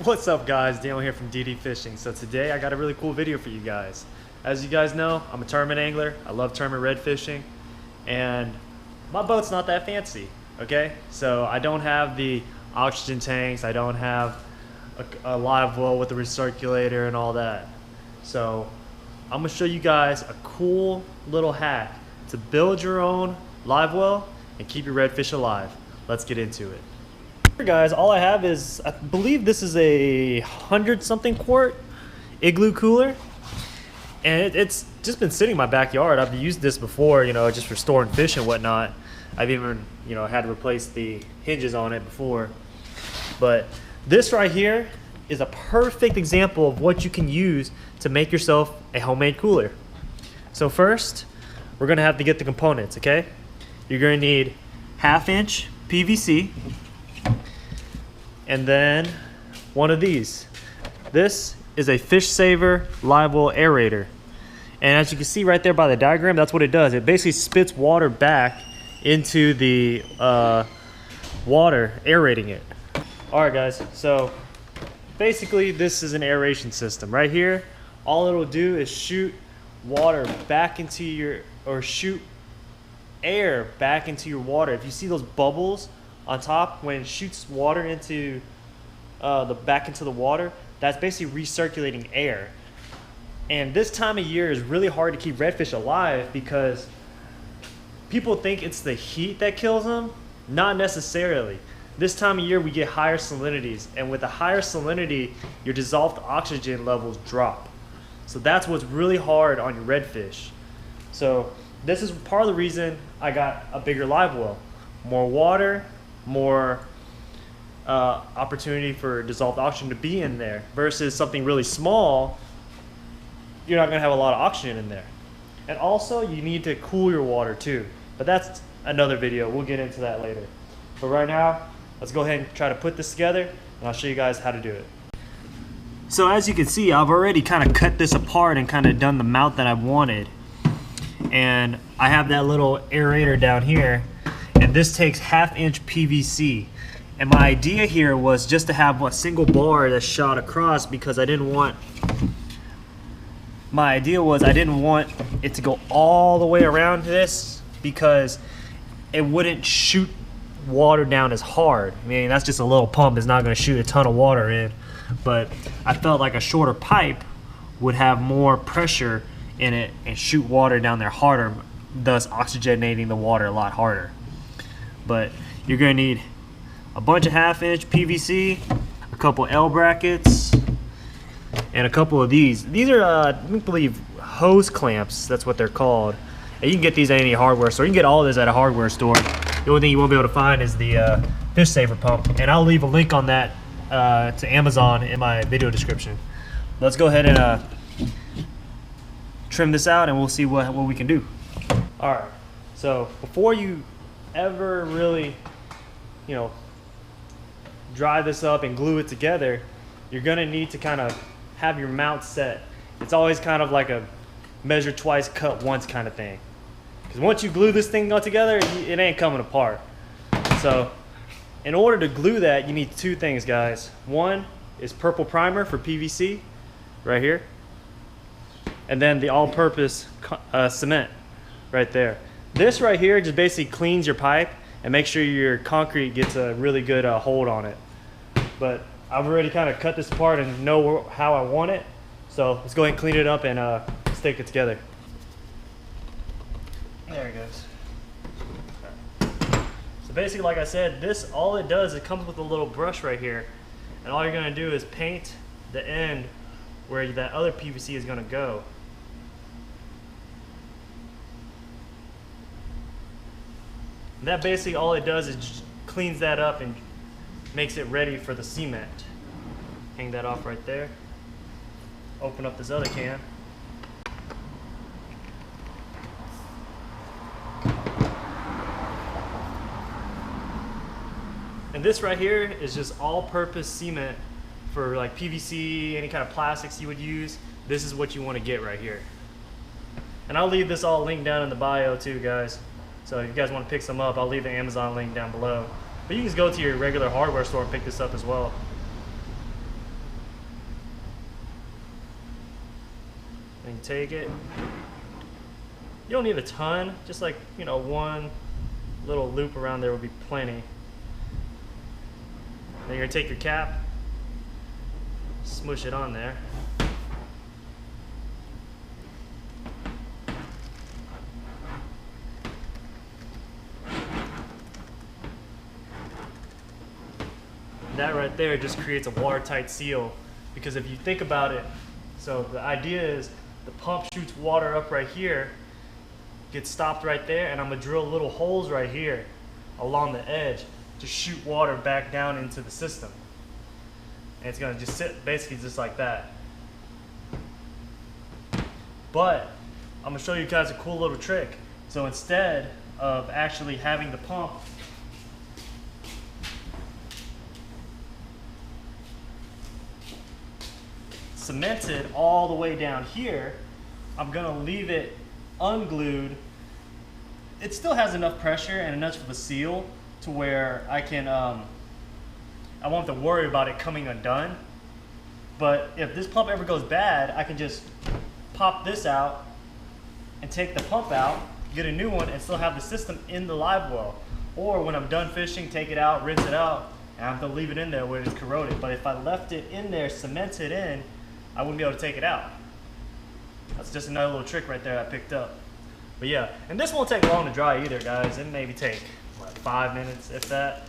What's up guys, Daniel here from DD Fishing. So today I got a really cool video for you guys. As you guys know, I'm a tournament angler. I love tournament red fishing and my boat's not that fancy, okay? So I don't have the oxygen tanks, I don't have a live well with the recirculator and all that. So I'm gonna show you guys a cool little hack to build your own live well and keep your redfish alive. Let's get into it. Here guys, all I have is, I believe this is a 100-something quart igloo cooler, and it's just been sitting in my backyard. I've used this before, you know, just for storing fish and whatnot. I've even, you know, had to replace the hinges on it before. But this right here is a perfect example of what you can use to make yourself a homemade cooler. So first, we're gonna have to get the components, okay? You're gonna need 1/2-inch PVC, and then one of these. This is a Fish Saver live well aerator. And as you can see right there by the diagram, that's what it does. It basically spits water back into the water, aerating it. All right guys, so basically this is an aeration system. Right here, all it'll do is shoot water back into your, or shoot air back into your water. If you see those bubbles on top, when it shoots water into back into the water, that's basically recirculating air. And this time of year is really hard to keep redfish alive because people think it's the heat that kills them. Not necessarily. This time of year we get higher salinities, and with a higher salinity, your dissolved oxygen levels drop. So that's what's really hard on your redfish. So this is part of the reason I got a bigger live well. More water, more opportunity for dissolved oxygen to be in there, versus something really small, you're not going to have a lot of oxygen in there. And also you need to cool your water too, but that's another video. We'll get into that later. But right now, let's go ahead and try to put this together, and I'll show you guys how to do it. So as you can see, I've already kind of cut this apart and kind of done the mount that I wanted. And I have that little aerator down here, and this takes 1/2-inch PVC. And my idea here was just to have a single bar that's shot across, because I didn't want it to go all the way around this, because it wouldn't shoot water down as hard. I mean, that's just a little pump, it's not going to shoot a ton of water in, but I felt like a shorter pipe would have more pressure in it and shoot water down there harder, thus oxygenating the water a lot harder. But you're going to need a bunch of 1/2-inch PVC, a couple L brackets, and a couple of these. These are, I believe, hose clamps. That's what they're called. And you can get these at any hardware store. You can get all of this at a hardware store. The only thing you won't be able to find is the Fish Saver pump. And I'll leave a link on that to Amazon in my video description. Let's go ahead and trim this out, and we'll see what we can do. All right. So before you ever really, you know, dry this up and glue it together, you're gonna need to kind of have your mount set. It's always kind of like a measure twice, cut once kind of thing. Because once you glue this thing all together, it ain't coming apart. So in order to glue that, you need two things, guys. One is purple primer for PVC, right here. And then the all-purpose cement right there. This right here just basically cleans your pipe and make sure your concrete gets a really good hold on it. But I've already kind of cut this apart and know how I want it. So let's go ahead and clean it up and stick it together. There it goes. Right. So basically, like I said, this, all it does, it comes with a little brush right here. And all you're gonna do is paint the end where that other PVC is gonna go. And that basically all it does is just cleans that up and makes it ready for the cement. Hang that off right there. Open up this other can. And this right here is just all-purpose cement for like PVC, any kind of plastics you would use. This is what you want to get right here. And I'll leave this all linked down in the bio too, guys. So if you guys want to pick some up, I'll leave the Amazon link down below. But you can just go to your regular hardware store and pick this up as well. And you take it. You don't need a ton, just like, you know, one little loop around there would be plenty. Then you're gonna take your cap, smush it on there. That right there just creates a watertight seal, because if you think about it, so the idea is the pump shoots water up right here, gets stopped right there, and I'm gonna drill little holes right here along the edge to shoot water back down into the system. And it's gonna just sit basically just like that. But I'm gonna show you guys a cool little trick. So instead of actually having the pump cemented all the way down here, I'm gonna leave it unglued. It still has enough pressure and enough of a seal to where I can, I won't have to worry about it coming undone. But if this pump ever goes bad, I can just pop this out and take the pump out, get a new one, and still have the system in the live well. Or when I'm done fishing, take it out, rinse it out, and I have to leave it in there where it's corroded. But if I left it in there, cemented in, I wouldn't be able to take it out. That's just another little trick right there I picked up. But yeah, and this won't take long to dry either, guys. It maybe take, what, 5 minutes, if that.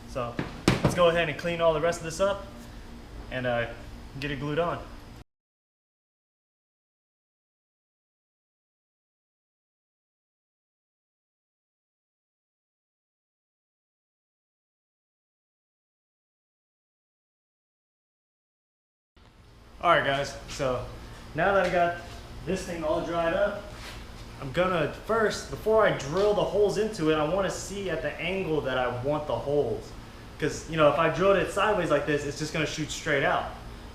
So let's go ahead and clean all the rest of this up and get it glued on. All right, guys, so now that I got this thing all dried up, I'm gonna first, before I drill the holes into it, I wanna see at the angle that I want the holes. Because, you know, if I drilled it sideways like this, it's just gonna shoot straight out.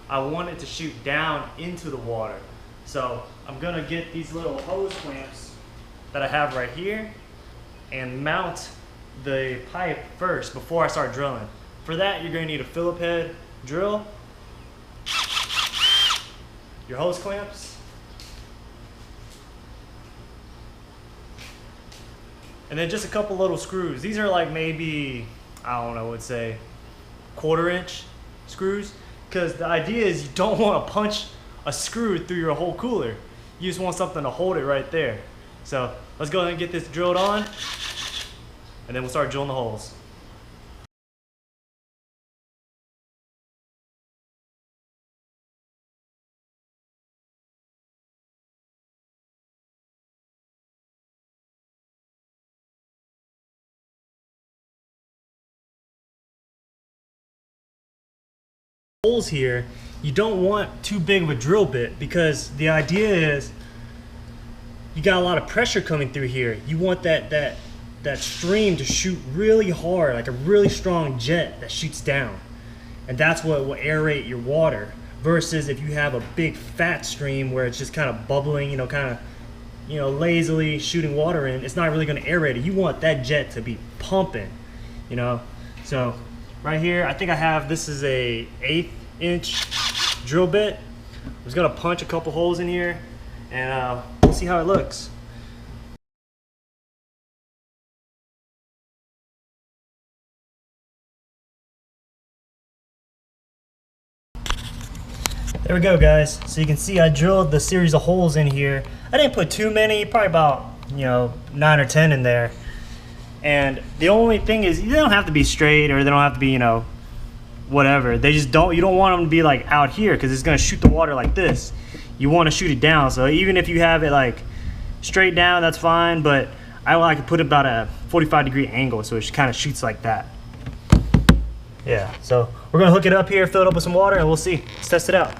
I want it to shoot down into the water. So I'm gonna get these little hose clamps that I have right here and mount the pipe first before I start drilling. For that, you're gonna need a Phillip head drill, your hose clamps, and then just a couple little screws. These are like maybe, I don't know, I would say 1/4 inch screws, because the idea is you don't want to punch a screw through your whole cooler. You just want something to hold it right there. So let's go ahead and get this drilled on, and then we'll start drilling the holes. Holes here, you don't want too big of a drill bit, because the idea is you got a lot of pressure coming through here. You want that stream to shoot really hard, like a really strong jet that shoots down, and that's what will aerate your water. Versus if you have a big fat stream where it's just kind of bubbling, you know, kind of, you know, lazily shooting water in, it's not really going to aerate it. You want that jet to be pumping, you know. So right here, I think I have, this is a 1/8 inch drill bit. I'm just gonna punch a couple holes in here, and we'll see how it looks. There we go, guys. So you can see I drilled the series of holes in here. I didn't put too many, probably about, you know, 9 or 10 in there. And the only thing is, they don't have to be straight, or they don't have to be, you know, whatever. They just don't, you don't want them to be like out here, because it's going to shoot the water like this. You want to shoot it down. So even if you have it like straight down, that's fine, but I like to put it about a 45-degree angle, so it kind of shoots like that. Yeah, so we're going to hook it up here, fill it up with some water, and we'll see. Let's test it out.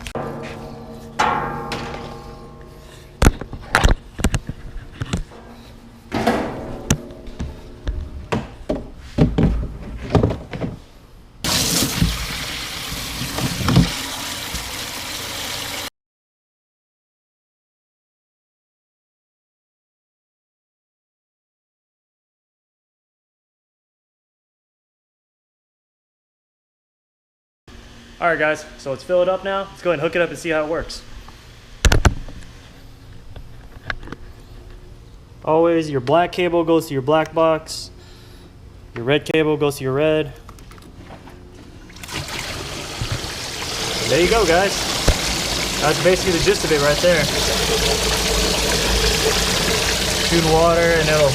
All right, guys, so let's fill it up now. Let's go ahead and hook it up and see how it works. Always your black cable goes to your black box. Your red cable goes to your red. And there you go, guys. That's basically the gist of it right there. Shooting water and it'll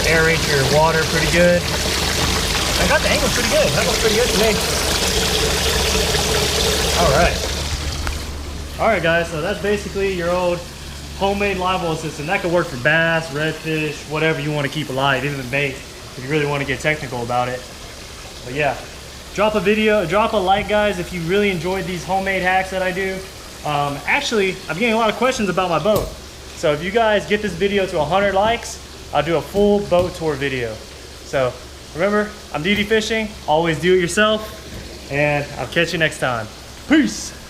aerate your water pretty good. I got the angle pretty good. That looks pretty good to me. Alright guys, so that's basically your old homemade live well system. That could work for bass, redfish, whatever you want to keep alive, even bait, if you really want to get technical about it. But yeah, drop a video, drop a like, guys, if you really enjoyed these homemade hacks that I do. Actually, I'm getting a lot of questions about my boat. So if you guys get this video to 100 likes, I'll do a full boat tour video. So remember, I'm DD Fishing, always do it yourself, and I'll catch you next time. Peace!